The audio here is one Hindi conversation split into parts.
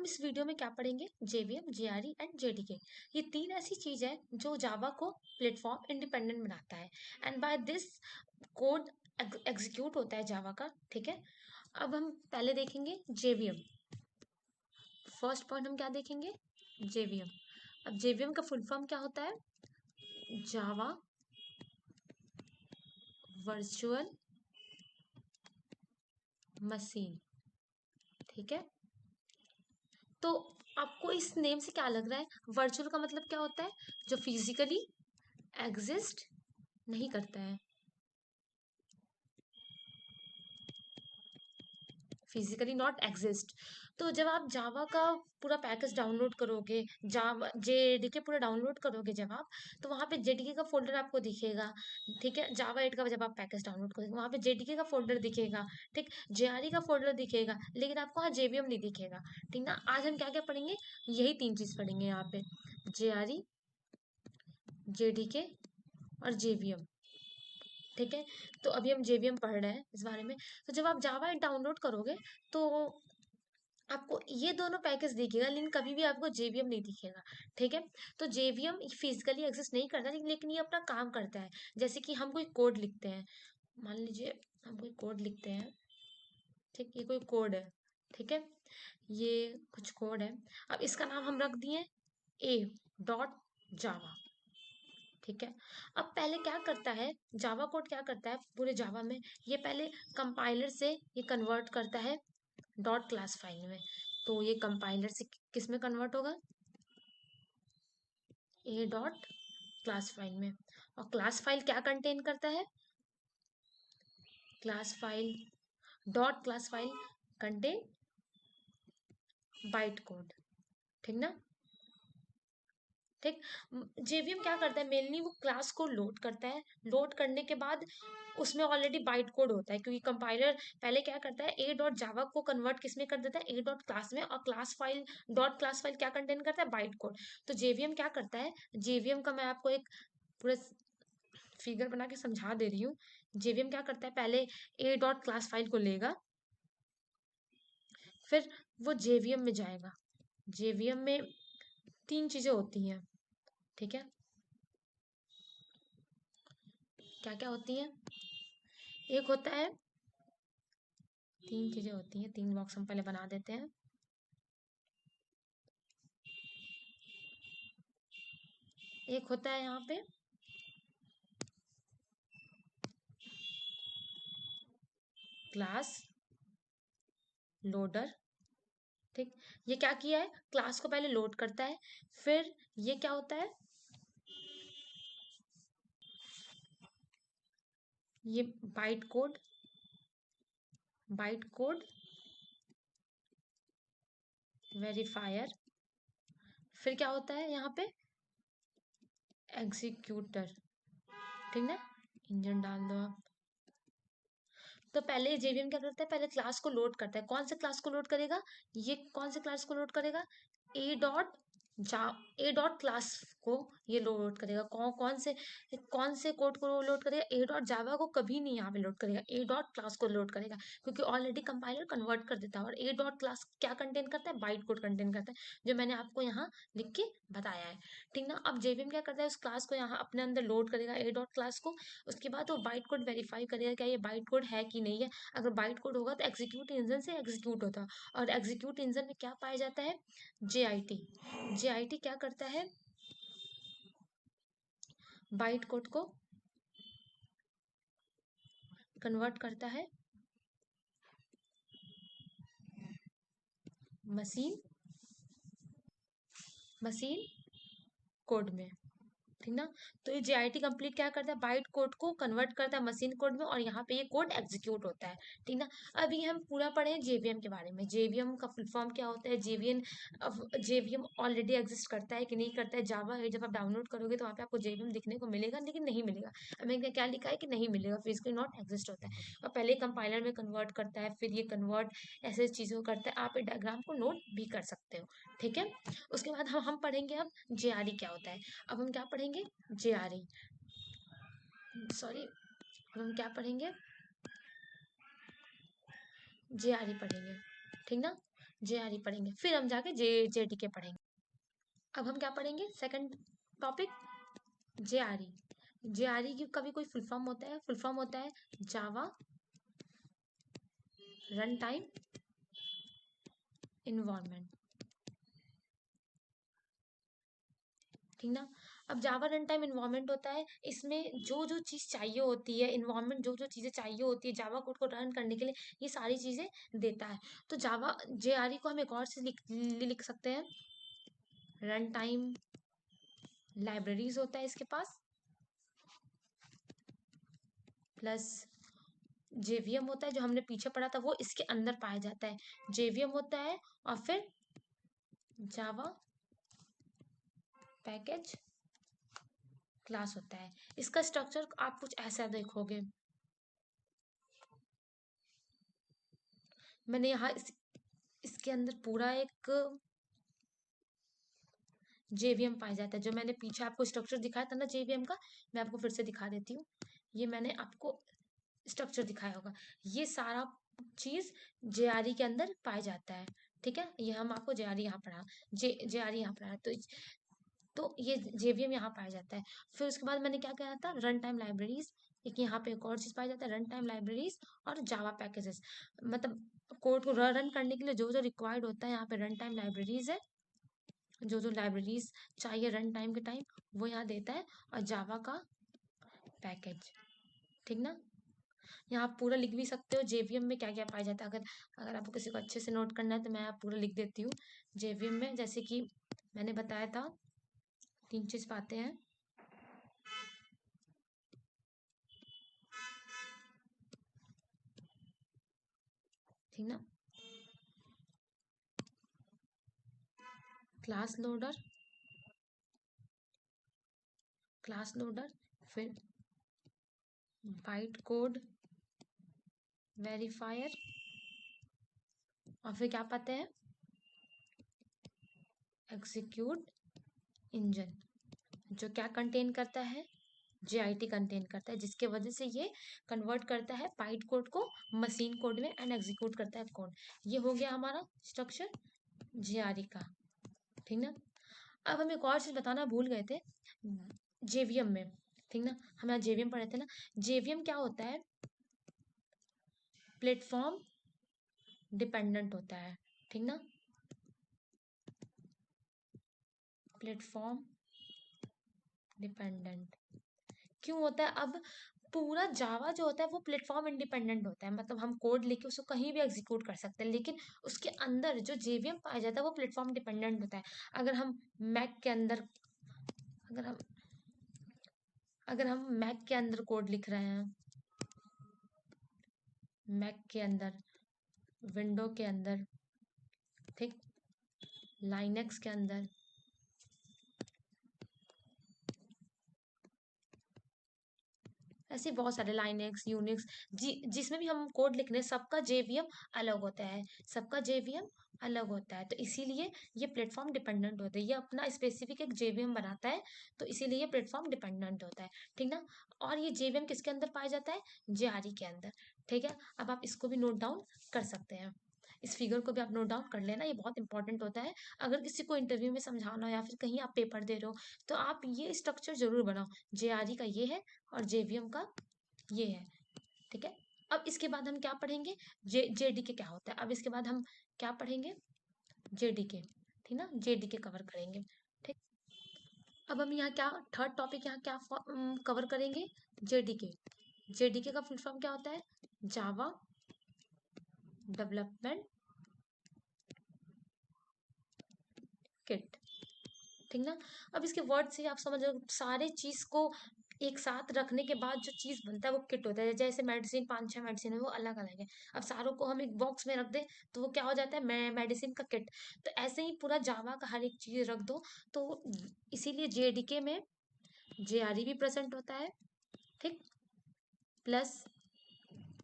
हम इस वीडियो में क्या पढ़ेंगे, जेवीएम, जेआरई एंड जेडीके। ये तीन ऐसी चीज है जो जावा को प्लेटफॉर्म इंडिपेंडेंट बनाता है and by this code execute होता है जावा का। ठीक है, अब हम पहले देखेंगे जेवीएम। फर्स्ट पॉइंट हम क्या देखेंगे, जेवीएम। अब जेवीएम का फुल फॉर्म क्या होता है, जावा वर्चुअल मशीन। ठीक है, तो आपको इस नेम से क्या लग रहा है, वर्चुअल का मतलब क्या होता है, जो फिजिकली एग्जिस्ट नहीं करता है, फिजिकली नॉट एग्जिस्ट। तो जब आप जावा का पूरा पैकेज डाउनलोड करोगे, जावा जेडीके पूरा डाउनलोड करोगे जब आप, तो वहाँ पे जेडीके का फोल्डर आपको दिखेगा। ठीक है, जावा 8 का जब आप पैकेज डाउनलोड करोगे वहाँ पे जेडीके का फोल्डर दिखेगा, ठीक, जेआरई का फोल्डर दिखेगा, लेकिन आपको वहाँ जेवीएम नहीं दिखेगा। ठीक ना, आज हम क्या क्या पढ़ेंगे, यही तीन चीज पढ़ेंगे यहाँ पे, जेआरई, जेडीके और जेवीएम। ठीक है, तो अभी हम जेवीएम पढ़ रहे हैं इस बारे में। तो जब आप जावा 8 डाउनलोड करोगे तो आपको ये दोनों पैकेज दिखेगा, लेकिन कभी भी आपको जेवीएम नहीं दिखेगा। ठीक है, तो जेवीएम फिजिकली एग्जिस्ट नहीं करता, लेकिन ये अपना काम करता है। जैसे कि हम कोई कोड लिखते हैं, मान लीजिए हम कोई कोड लिखते हैं, ठीक, ये कोई कोड है, ठीक है, ये कुछ कोड है। अब इसका नाम हम रख दिए ए डॉट जावा। ठीक है, अब पहले क्या करता है जावा कोड, क्या करता है पूरे जावा में, ये पहले कंपाइलर से ये कन्वर्ट करता है डॉट क्लास फाइल में। तो ये कंपाइलर से किस में कन्वर्ट होगा, ए डॉट क्लास फाइल में। और क्लास फाइल क्या कंटेन करता है, class file dot class file contain byte code. ठीक ना, ठीक। जेवीएम क्या करता है, मेनली वो क्लास को लोड करता है, लोड करने के बाद उसमें ऑलरेडी बाइट कोड होता है, क्योंकि कंपाइलर पहले क्या करता है, ए डॉट जावा को कन्वर्ट किसमें कर देता है, ए डॉट क्लास में, और class file dot class file क्या कंटेन करता है, बाइट कोड। तो जेवीएम क्या करता है, जेवीएम का मैं आपको एक पूरा फिगर बना के समझा दे रही हूँ। जेवीएम क्या करता है, पहले ए डॉट क्लास फाइल को लेगा, फिर वो जेवीएम में जाएगा। जेवीएम में तीन चीजें होती हैं, ठीक है, क्या क्या होती हैं, एक होता है, तीन चीजें होती हैं, तीन बॉक्स हम पहले बना देते हैं। एक होता है यहाँ पे क्लास लोडर। ठीक, ये क्या किया है, क्लास को पहले लोड करता है, फिर ये क्या होता है, ये byte code, byte code verifier, फिर क्या होता है यहाँ पे, एग्जीक्यूटर। ठीक ना, इंजन डाल दो आप। तो पहले जेवीएम क्या करता है, पहले क्लास को लोड करता है। कौन से क्लास को लोड करेगा, ये कौन से क्लास को लोड करेगा, ए डॉट जा ए डॉट क्लास को ये लोड करेगा। कौन से कोड को लोड करेगा, ए डॉट जावा को कभी नहीं यहाँ पे लोड करेगा, ए डॉट क्लास को लोड करेगा, क्योंकि ऑलरेडी कंपाइलर कन्वर्ट कर देता है। और ए डॉट क्लास क्या कंटेन करता है, बाइट कोड कंटेन करता है, जो मैंने आपको यहाँ लिख के बताया है। ठीक ना, अब जेवीएम क्या करता है, उस क्लास को यहाँ अपने अंदर लोड करेगा, ए डॉट क्लास को। उसके बाद वो बाइट कोड वेरीफाई करेगा क्या ये बाइट कोड है कि नहीं है। अगर बाइट कोड होगा तो एग्जीक्यूट इंजन से एग्जीक्यूट होता है, और एग्जीक्यूट इंजन में क्या पाया जाता है, जेआईटी। जेआईटी क्या करता है, बाइट कोड को कन्वर्ट करता है मशीन मशीन कोड में। ठीक ना, तो ये जेआईटी कंप्लीट क्या करता है, बाइट कोड को कन्वर्ट करता है मशीन कोड में, और यहाँ पे ये कोड एग्जीक्यूट होता है। ठीक ना, अभी हम पूरा पढ़े जेवीएम के बारे में। जेवीएम का फुल फॉर्म क्या होता है, जेवीएम, जेवीएम ऑलरेडी एग्जिस्ट करता है कि नहीं करता है, जावा है जब आप डाउनलोड करोगे तो वहाँ पे आपको जेवीएम दिखने को मिलेगा, लेकिन नहीं मिलेगा। हमें क्या लिखा है कि नहीं मिलेगा, फिजिकली नॉट एग्जिस्ट होता है। और पहले कंपाइलर में कन्वर्ट करता है, फिर ये कन्वर्ट ऐसे चीज़ों को करता है। आप इस डायग्राम को नोट भी कर सकते हो। ठीक है, उसके बाद हम पढ़ेंगे अब जेआरई क्या होता है। अब हम क्या पढ़ेंगे, जेआरई, सॉरी, अब हम क्या पढ़ेंगे, जेआरई पढ़ेंगे। ठीक ना, JRE पढ़ेंगे, फिर हम जाके JDK पढ़ेंगे। अब हम क्या पढ़ेंगे, सेकंड टॉपिक JRE। JRE की कभी कोई फुल फॉर्म होता है, फुल फॉर्म होता है जावा रन टाइम इन्वायरमेंट, ठीक ना। अब जावा रन टाइम इन्वायरमेंट होता है, इसमें जो जो चीज़ चाहिए होती है, इन्वायरमेंट जो जो चीज़ें चाहिए होती है जावा कोड को रन करने के लिए, ये सारी चीज़ें देता है। तो जावा JRE को हम एक और से लिख सकते हैं, रन टाइम लाइब्रेरीज होता है इसके पास, प्लस JVM होता है, जो हमने पीछे पढ़ा था वो इसके अंदर पाया जाता है। JVM होता है और फिर जावा पैकेज क्लास होता है। इसका स्ट्रक्चर आप कुछ ऐसा देखोगे, मैंने यहाँ इसके अंदर पूरा एक JVM पाया जाता है। जो मैंने पीछे आपको स्ट्रक्चर दिखाया था ना JVM का, मैं आपको फिर से दिखा देती हूँ। ये मैंने आपको स्ट्रक्चर दिखाया होगा, ये सारा चीज JRE के अंदर पाया जाता है, ठीक है। ये हम आपको JRE यहाँ पढ़ा, JRE यहाँ पढ़ा, तो ये JVM यहाँ पाया जाता है। फिर उसके बाद मैंने क्या कहा था, रन टाइम लाइब्रेरीज, एक यहाँ पे एक और चीज पाया जाता है, रन टाइम लाइब्रेरीज और जावा पैकेजेस। मतलब कोड को रन करने के लिए जो जो रिक्वायर्ड होता है यहाँ पे रन टाइम लाइब्रेरीज है, जो जो लाइब्रेरीज चाहिए रन टाइम के टाइम वो यहाँ देता है, और जावा का पैकेज, ठीक ना। यहाँ आप पूरा लिख भी सकते हो JVM में क्या क्या पाया जाता है। अगर अगर आपको किसी को अच्छे से नोट करना है तो मैं आप पूरा लिख देती हूँ। JVM में जैसे कि मैंने बताया था 3 चीज पाते हैं, ठीक ना। क्लास लोडर, फिर बाइट कोड वेरीफायर, और फिर क्या पाते हैं, एग्जीक्यूट इंजन, जो क्या कंटेन करता है, JIT कंटेन करता है, जिसके वजह से ये कन्वर्ट करता है बाइट कोड को मशीन कोड में एंड एग्जीक्यूट करता है कोड। ये हो गया हमारा स्ट्रक्चर JRE का, ठीक ना। अब हम एक और चीज बताना भूल गए थे, JVM में, ठीक ना, हम यहाँ JVM पढ़े थे ना। JVM क्या होता है, प्लेटफॉर्म डिपेंडेंट होता है, ठीक ना। प्लेटफॉर्म डिपेंडेंट क्यों होता है, अब पूरा जावा जो होता है वो प्लेटफॉर्म इंडिपेंडेंट होता है, मतलब हम कोड लेके उसको कहीं भी एग्जीक्यूट कर सकते हैं, लेकिन उसके अंदर जो JVM पाया जाता है वो प्लेटफॉर्म डिपेंडेंट होता है। अगर हम मैक के अंदर अगर हम अगर हम मैक के अंदर कोड लिख रहे हैं, मैक के अंदर, विंडो के अंदर, ठीक, लाइनेक्स के अंदर, ऐसे बहुत सारे लाइनेक्स यूनिक्स, जिसमें भी हम कोड लिख रहे हैं सबका JVM अलग होता है, सबका JVM अलग होता है। तो इसीलिए ये प्लेटफॉर्म डिपेंडेंट होता है, ये अपना स्पेसिफिक एक JVM बनाता है, तो इसीलिए ये प्लेटफॉर्म डिपेंडेंट होता है, ठीक ना। और ये JVM किसके अंदर पाया जाता है, JRE के अंदर, ठीक है। अब आप इसको भी नोट डाउन कर सकते हैं, इस फिगर को भी आप नोट डाउन कर लेना, ये बहुत इंपॉर्टेंट होता है। अगर किसी को इंटरव्यू में समझाना हो या फिर कहीं आप पेपर दे रहे हो तो आप ये स्ट्रक्चर जरूर बनाओ, JRE का ये है और JVM का ये है, ठीक है। अब इसके बाद हम क्या पढ़ेंगे, JDK क्या होता है। अब इसके बाद हम क्या पढ़ेंगे, JDK, ठीक ना, JDK कवर करेंगे, ठीक। अब हम यहाँ क्या थर्ड टॉपिक यहाँ क्या कवर करेंगे, JDK। JDK का फुल फॉर्म क्या होता है, जावा डेवलपमेंट किट, ठीक ना। अब इसके वर्ड से आप समझ लो सारे चीज को एक साथ रखने के बाद जो चीज बनता है वो किट होता है। जैसे मेडिसिन 5-6 मेडिसिन है वो अलग अलग है, अब सारों को हम एक बॉक्स में रख दें तो वो क्या हो जाता है, मेडिसिन का किट। तो ऐसे ही पूरा जावा का हर एक चीज रख दो, तो इसीलिए JDK में JRE भी प्रेजेंट होता है, ठीक, प्लस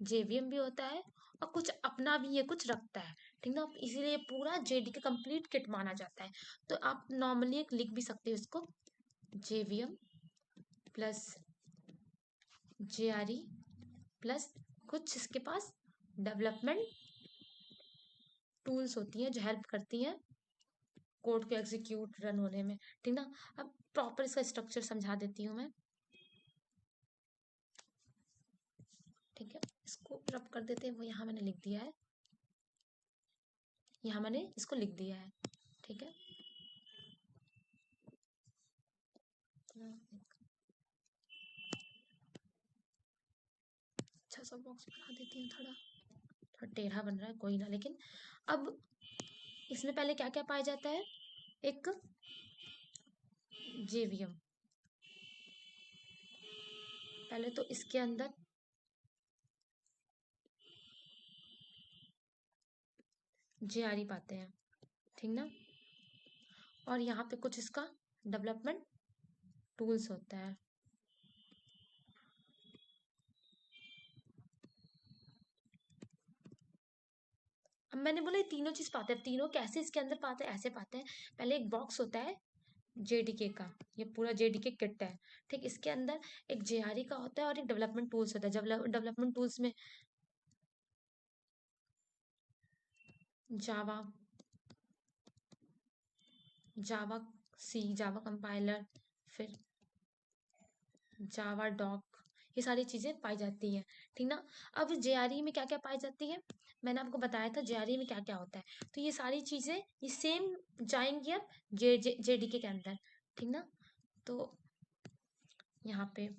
JVM भी होता है, और कुछ अपना भी ये कुछ रखता है, ठीक ना। इसीलिए पूरा JDK कंप्लीट किट माना जाता है। तो आप नॉर्मली एक लिख भी सकते हो इसको, JVM प्लस JRE प्लस कुछ इसके पास डेवलपमेंट टूल्स होती हैं जो हेल्प करती हैं कोड को एग्जीक्यूट रन होने में, ठीक ना। अब प्रॉपर इसका स्ट्रक्चर समझा देती हूँ मैं, ठीक है। इसको रब कर देते हैं, वो यहाँ मैंने लिख दिया है, यहाँ मैंने इसको लिख दिया है, ठीक है। अच्छा सा बॉक्स बना देती हूँ, थोड़ा टेढ़ा बन रहा है, कोई ना। लेकिन अब इसमें पहले क्या क्या पाया जाता है, एक जेवीएम, पहले तो इसके अंदर जेआरई पाते हैं, ठीक ना। और यहाँ पे कुछ इसका डेवलपमेंट टूल्स होता है। अब मैंने बोला ये तीनों चीज पाते हैं, तीनों कैसे इसके अंदर पाते हैं, ऐसे पाते हैं। पहले एक बॉक्स होता है जेडीके का, ये पूरा जेडीके किट है, ठीक। इसके अंदर एक जेआरई का होता है और एक डेवलपमेंट टूल्स होता है। डेवलपमेंट टूल्स में जावा, जावा सी, जावा कंपाइलर, फिर जावा डॉक, ये सारी चीजें पाई जाती हैं, ठीक ना। अब जेआरई में क्या क्या पाई जाती है, मैंने आपको बताया था जेआरई में क्या क्या होता है। तो ये सारी चीजें ये सेम जाएंगी अब जेडीके के अंदर, ठीक ना। तो यहाँ पे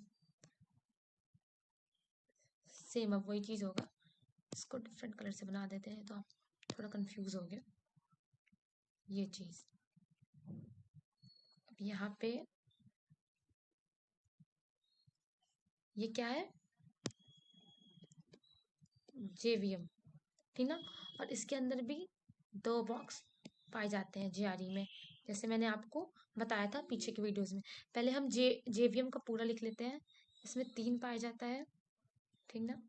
सेम अब वही चीज होगा, इसको डिफरेंट कलर से बना देते हैं तो आप थोड़ा कंफ्यूज हो गए। ये चीज अब यहाँ पे ये क्या है, जेवीएम, ठीक ना। और इसके अंदर भी दो बॉक्स पाए जाते हैं जेआरई में, जैसे मैंने आपको बताया था पीछे की वीडियोस में। पहले हम जेवीएम का पूरा लिख लेते हैं, इसमें 3 पाया जाता है, ठीक ना।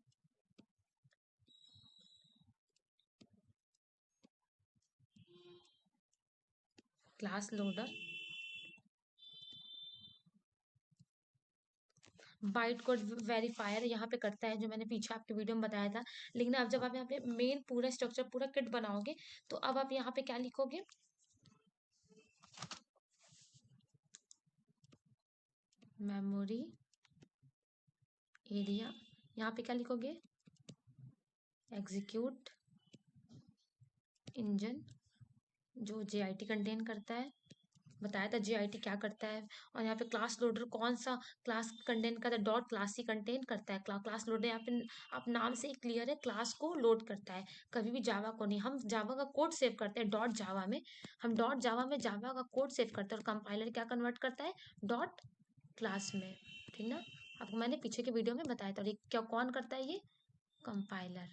Class loader, byte code verifier यहाँ पे करता है, जो मैंने पीछे आपके वीडियो में बताया था। लेकिन अब जब आप यहाँ पे मेन पूरा स्ट्रक्चर पूरा किट बनाओगे तो अब आप यहाँ पे क्या लिखोगे, मेमोरी एरिया, यहाँ पे क्या लिखोगे, एग्जीक्यूट इंजन, जो जेआईटी कंटेन करता है, बताया था जेआईटी क्या करता है। और यहाँ पे क्लास लोडर कौन सा क्लास कंटेन करता है, डॉट क्लास ही कंटेन करता है। क्लास लोडर यहाँ पे आप नाम से ही क्लियर है, क्लास को लोड करता है, कभी भी जावा को नहीं। हम जावा का कोड सेव करते हैं डॉट जावा में, हम डॉट जावा में जावा का कोड सेव करते हैं, और कंपाइलर क्या कन्वर्ट करता है, डॉट क्लास में, ठीक ना। आपको मैंने पीछे के वीडियो में बताया था। और ये क्या कौन करता है, ये कंपाइलर,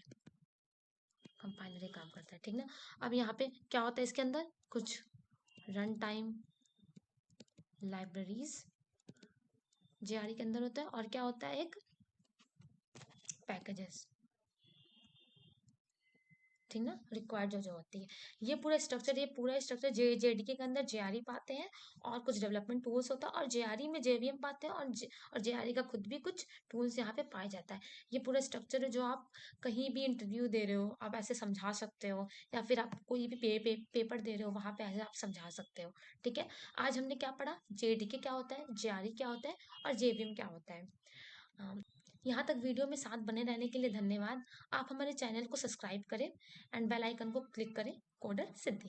कंपाइलर ये काम करता है, ठीक ना। अब यहाँ पे क्या होता है, इसके अंदर कुछ रन टाइम लाइब्रेरीज जेआरई के अंदर होता है, और क्या होता है, एक पैकेजेस, ठीक ना, रिक्वायर्ड जो जो होती है। ये पूरा स्ट्रक्चर जेडीके के अंदर जेआरई पाते हैं, और कुछ डेवलपमेंट टूल्स होता है, और जेआरई में जेवीएम पाते हैं, और जेआरई का खुद भी कुछ टूल्स यहाँ पे पाया जाता है। ये पूरा स्ट्रक्चर है जो आप कहीं भी इंटरव्यू दे रहे हो आप ऐसे समझा सकते हो, या फिर आप कोई भी पेपर दे रहे हो वहां पे ऐसे आप समझा सकते हो, ठीक है। आज हमने क्या पढ़ा, जेडीके क्या होता है, जेआरई क्या होता है, और जेवीएम क्या होता है। यहाँ तक वीडियो में साथ बने रहने के लिए धन्यवाद। आप हमारे चैनल को सब्सक्राइब करें एंड बेल आइकन को क्लिक करें। कोडर सिद्धि।